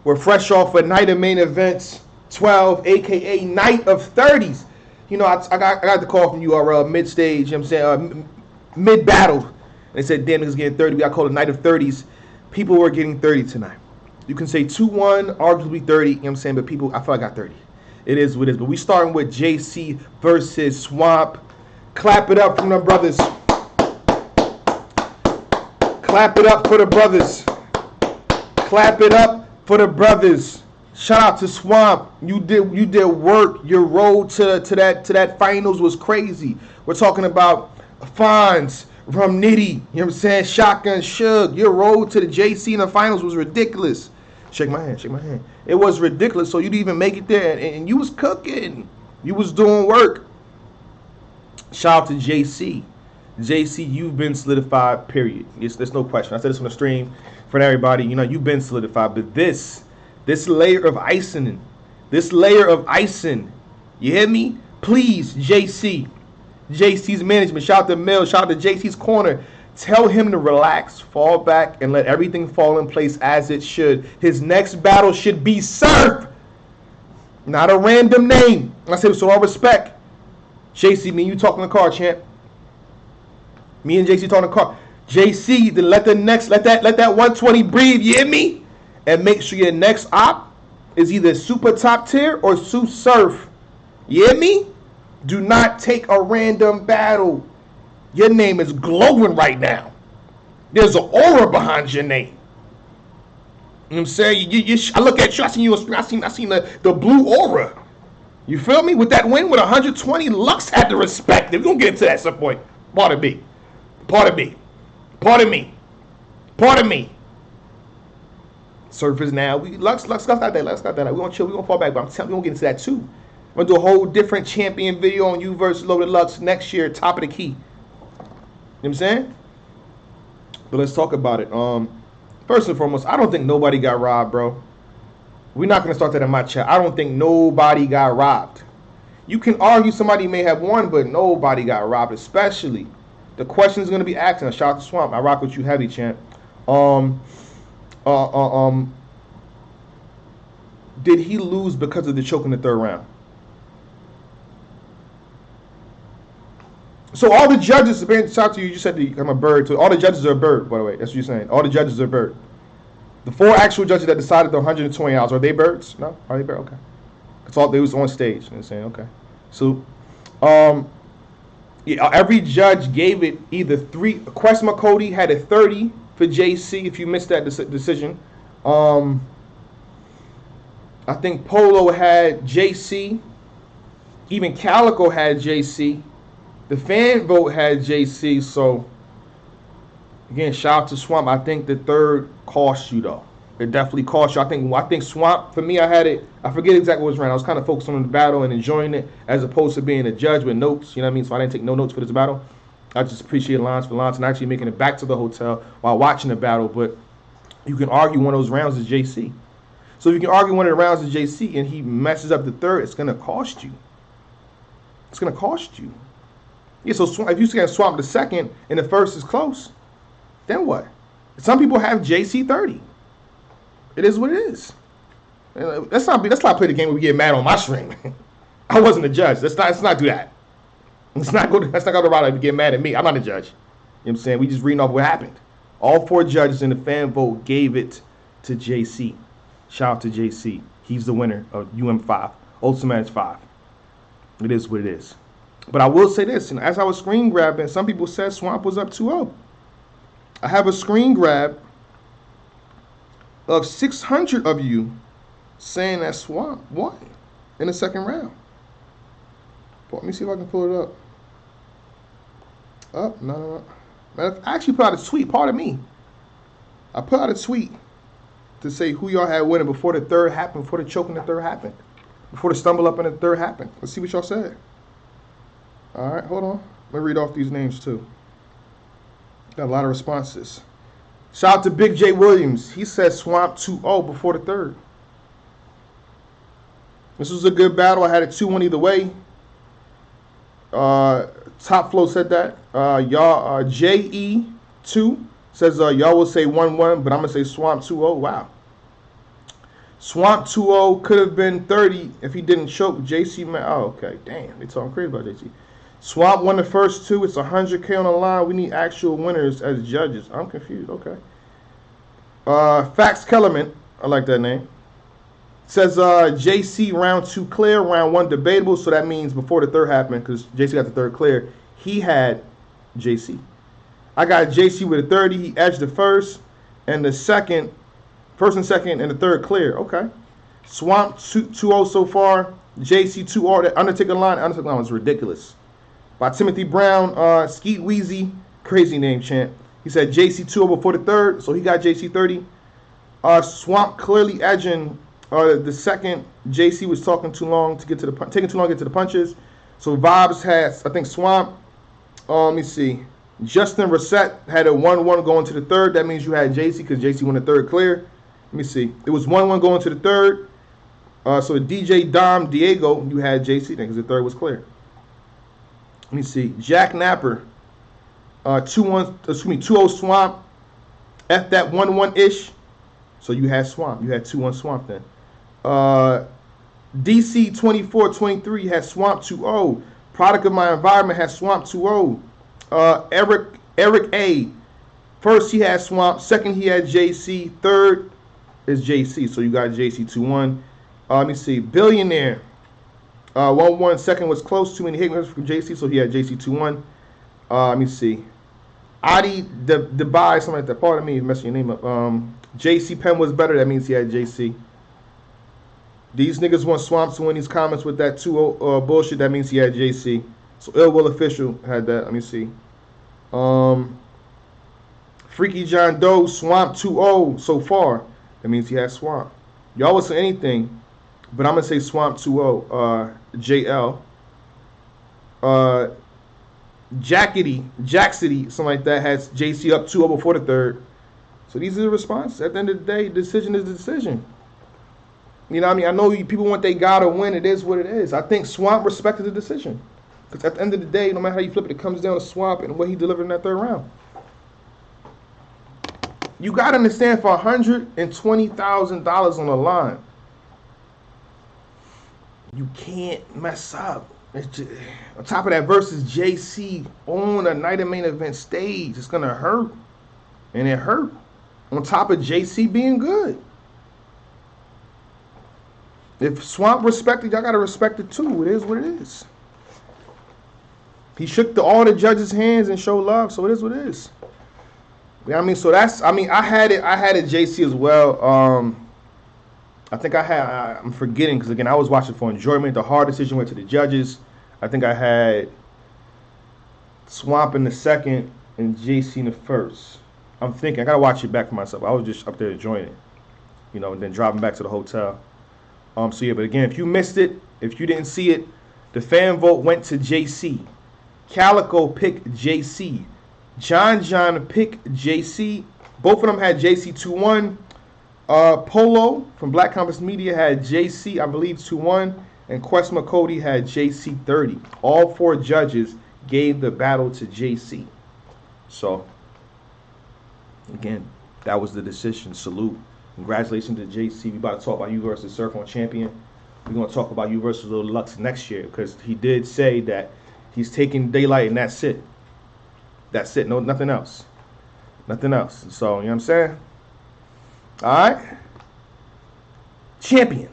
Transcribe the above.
We're fresh off a night of main events 12, aka night of 30s. You know, I got the call from URL mid stage. You know what I'm saying, mid battle. They said, damn, niggas getting 30. We got called a night of 30s. People were getting 30 tonight. You can say 2-1, arguably 30. You know what I'm saying, but people, I feel like I got 30. It is what it is. But we starting with JC versus Swamp. Clap it up from the brothers. Clap it up for the brothers. Clap it up for the brothers. Shout out to Swamp. You did work. Your road to that finals was crazy. We're talking about Fonz, Rum Nitty, you know what I'm saying? Shotgun Suge. Your road to the JC in the finals was ridiculous. Shake my hand, shake my hand. It was ridiculous. So you didn't even make it there, and you was cooking. You was doing work. Shout out to JC. JC, you've been solidified, period. There's no question. I said this on the stream for everybody. You know, you've been solidified. But this layer of icing, you hear me? Please, JC. JC's management. Shout out to Mill. Shout out to JC's corner. Tell him to relax, fall back, and let everything fall in place as it should. His next battle should be Surf. Not a random name. I say with all respect. JC, me and you talking the car, champ. Me and JC talking the car. JC, then let that 120 breathe, you hear me? And make sure your next op is either super top tier or Surf. You hear me? Do not take a random battle. Your name is glowing right now. There's an aura behind your name. You know what I'm saying? I look at you, I seen the blue aura. You feel me? With that win with 120, Lux had to respect it. We're going to get into that at some point. Pardon me. Surf is now. Lux got that. We're going to chill. We're going to fall back. But I'm telling you, we're going to get into that too. We're going to do a whole different champion video on you versus Loaded Lux next year, top of the key. You know what I'm saying? But let's talk about it. First and foremost, I don't think nobody got robbed, bro. We're not going to start that in my chat. I don't think nobody got robbed. You can argue somebody may have won, but nobody got robbed, especially. The question is going to be asking. Shout out to Swamp. I rock with you heavy, champ. Did he lose because of the choke in the third round? So all the judges, shout out to you. You said I'm a bird. So all the judges are a bird, by the way. That's what you're saying. All the judges are a bird. The 4 actual judges that decided the 120 hours, are they birds? No? Are they birds? Okay. That's all. They was on stage. You know what I'm saying? Okay. So, yeah, every judge gave it either 3. Quest McCody had a 30 for JC if you missed that decision. I think Polo had JC. Even Calico had JC. The fan vote had JC. So, again, shout out to Swamp. I think the third cost you, though. It definitely cost you. I think Swamp, for me, I had it. I forget exactly what was ran. I was kind of focused on the battle and enjoying it as opposed to being a judge with notes. You know what I mean? So I didn't take no notes for this battle. I just appreciate Lance for Lance and actually making it back to the hotel while watching the battle. But you can argue one of those rounds is JC. So if you can argue one of the rounds is JC and he messes up the third, it's going to cost you. It's going to cost you. Yeah, so if you can swamp the second and the first is close, then what? Some people have JC 30. It is what it is. Let's not play the game where we get mad on my stream. I wasn't a judge. Let's not do that. Let's not go to the route to get mad at me. I'm not a judge. You know what I'm saying? We just reading off what happened. All 4 judges in the fan vote gave it to JC. Shout out to JC. He's the winner of UM5. Ultimate Match 5. It is what it is. But I will say this, and as I was screen grabbing, some people said Swamp was up 2-0. I have a screen grab of 600 of you saying that Swamp won in the second round. Let me see if I can pull it up. No. I actually put out a tweet, pardon me. I put out a tweet to say who y'all had winning before the third happened, before the choke in the third happened, before the stumble up in the third happened. Let's see what y'all said. All right, hold on. Let me read off these names too. Got a lot of responses. Shout out to Big J Williams. He said Swamp 2-0 before the third. This was a good battle. I had it 2-1 either way. Top Flow said that. Y'all, JE2 says y'all will say 1-1, but I'm going to say Swamp 2-0. Wow. Swamp 2-0 could have been 30 if he didn't choke. JC, man. Oh, okay. Damn, they talking crazy about JC. Swamp won the first two. It's 100K on the line. We need actual winners as judges. I'm confused. Okay. Fax Kellerman. I like that name. Says JC round 2 clear, round 1 debatable. So that means before the third happened, because JC got the third clear, he had JC. I got JC with a 30. He edged the first and the second. First and second and the third clear. Okay. Swamp 2-0 so far. JC 2-0. That Undertaker line. Undertaker line was ridiculous. By Timothy Brown. Skeet Weezy. Crazy name, champ. He said JC 2-0 before the third. So he got JC 30. Swamp clearly edging the second. JC was talking too long to get to the taking too long to get to the punches. So Vibes has, I think, Swamp. Let me see. Justin Reset had a 1-1 going to the third. That means you had JC because JC won the third clear. Let me see. It was 1-1 going to the third. So DJ Dom Diego, you had JC then because the third was clear. Let me see. Jack Napper, 2-0 Swamp. F that 1-1-ish. So you had Swamp. You had 2-1 Swamp then. DC 24-23 had Swamp 2-0. Product of My Environment had Swamp 2-0. Eric A. First he had Swamp. Second he had JC. Third is JC. So you got JC 2-1. Let me see. Billionaire. 1-1. Second was close. Too many hit from JC. So he had JC 2-1. Let me see. Adi Dubai, something like that. Pardon me, messing your name up. JC Penn was better. That means he had JC. These niggas want Swamp to win these comments with that 2-0 bullshit. That means he had JC. So Ill Will Official had that. Let me see. Freaky John Doe, Swamp 2-0 so far. That means he had Swamp. Y'all would say anything, but I'm going to say Swamp 2-0. JL. Jackcity, something like that, has JC up 2-0 before the third. So these are the responses. At the end of the day, decision is the decision. You know what I mean? I know people want they guy to win. It is what it is. I think Swamp respected the decision. Because at the end of the day, no matter how you flip it, it comes down to Swamp and what he delivered in that third round. You got to understand, for $120,000 on the line, you can't mess up. Just, on top of that, versus JC on a night of main event stage, it's going to hurt. And it hurt. On top of JC being good. If Swamp respected, y'all got to respect it too. It is what it is. He shook all the judges' hands and showed love, so it is what it is. You know what I mean? So that's, I mean, I had it JC as well. I think I'm forgetting, because again, I was watching for enjoyment. The hard decision went to the judges. I think I had Swamp in the second and JC in the first. I'm thinking, I got to watch it back for myself. I was just up there enjoying it, you know, and then driving back to the hotel. So yeah, but again, if you missed it, if you didn't see it, the fan vote went to JC. Calico picked JC. John picked JC. Both of them had JC 2-1. Polo from Black Compass Media had JC, I believe, 2-1. And Quesma Cody had JC 30. All four judges gave the battle to JC. So, again, that was the decision. Salute. Congratulations to JC. We about to talk about you versus Surf on Champion. We're going to talk about you versus Lil Lux next year, because he did say that he's taking Daylight and that's it. That's it. No, nothing else. Nothing else. So, you know what I'm saying? All right. Champion.